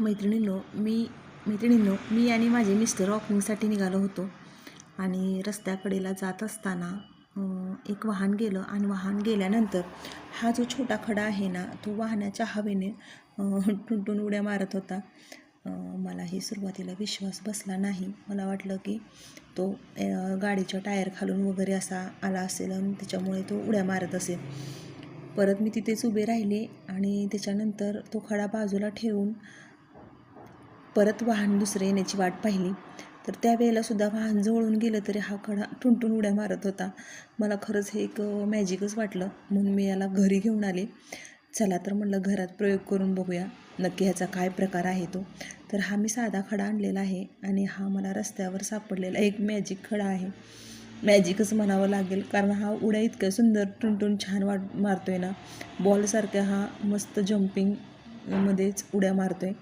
मैत्रिणींनो, मी आणि माझे मिस्टर वॉकिंगसाठी निघालो होतो आणि रस्त्याकडेला जात असताना एक वाहन गेलं आणि वाहन गेल्यानंतर हा जो छोटा खडा आहे ना, तो वाहनाच्या हवेने टुनटुन उड्या मारत होता. मलाही सुरुवातीला विश्वास बसला नाही. मला वाटलं की तो गाडीच्या टायर खालून वगैरे असा आला असेल आणि त्याच्यामुळे तो उड्या मारत असेल. परत मी तिथेच उभे राहिले आणि त्याच्यानंतर तो खडा बाजूला ठेवून परत वाहन दुसरे येण्याची वाट पाहिली. तर त्यावेळेलासुद्धा वाहन जवळून गेलं तरी हा खडा टुनटुन उड्या मारत होता. मला खरंच हे एक मॅजिकच वाटलं, म्हणून मी याला घरी घेऊन आले. चला तर म्हटलं घरात प्रयोग करून बघूया नक्की ह्याचा काय प्रकार आहे तो. तर हा मी साधा खडा आणलेला आहे आणि हा मला रस्त्यावर सापडलेला एक मॅजिक खडा आहे. मॅजिकच म्हणावं लागेल, कारण हा उड्या इतक्या सुंदर टुनटुन छान मारतोय ना, बॉलसारख्या हा मस्त जम्पिंगमध्येच उड्या मारतोय.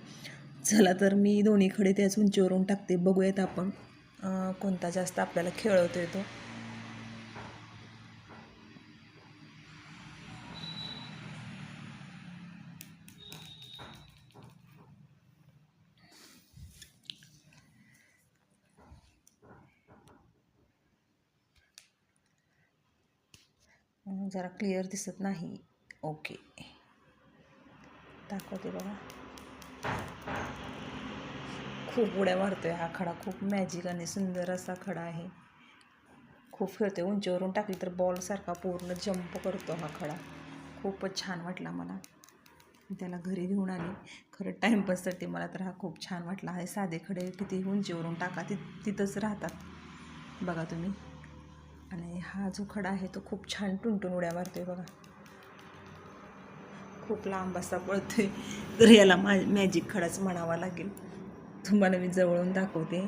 चला तर मी दोन्ही खडे त्याच उंचीवरून टाकते, बघूयात आपण कोणता जास्त आपल्याला खेळवतोय तो. जरा क्लिअर दिसत नाही. ओके, दाखवते बघा. खूप उड्या मारतोय हा खडा, खूप मॅजिक आणि सुंदर असा खडा आहे. खूप खेळतोय, उंचीवरून टाकली तर बॉलसारखा पूर्ण जंप करतो हा खडा. खूपच छान वाटला मला. त्याला घरी घेऊन आले. खरं टाईमपाससाठी मला तर हा खूप छान वाटला. हे साधे खडे किती उंचीवरून टाका तिथंच राहतात बघा तुम्ही. आणि हा जो खडा आहे तो खूप छान टुनटुन उड्या मारतोय बघा. खूप लांब असा पळतोय, तर याला मॅजिक खडाच म्हणावा लागेल. तुम्हाला मी जवळून दाखवते.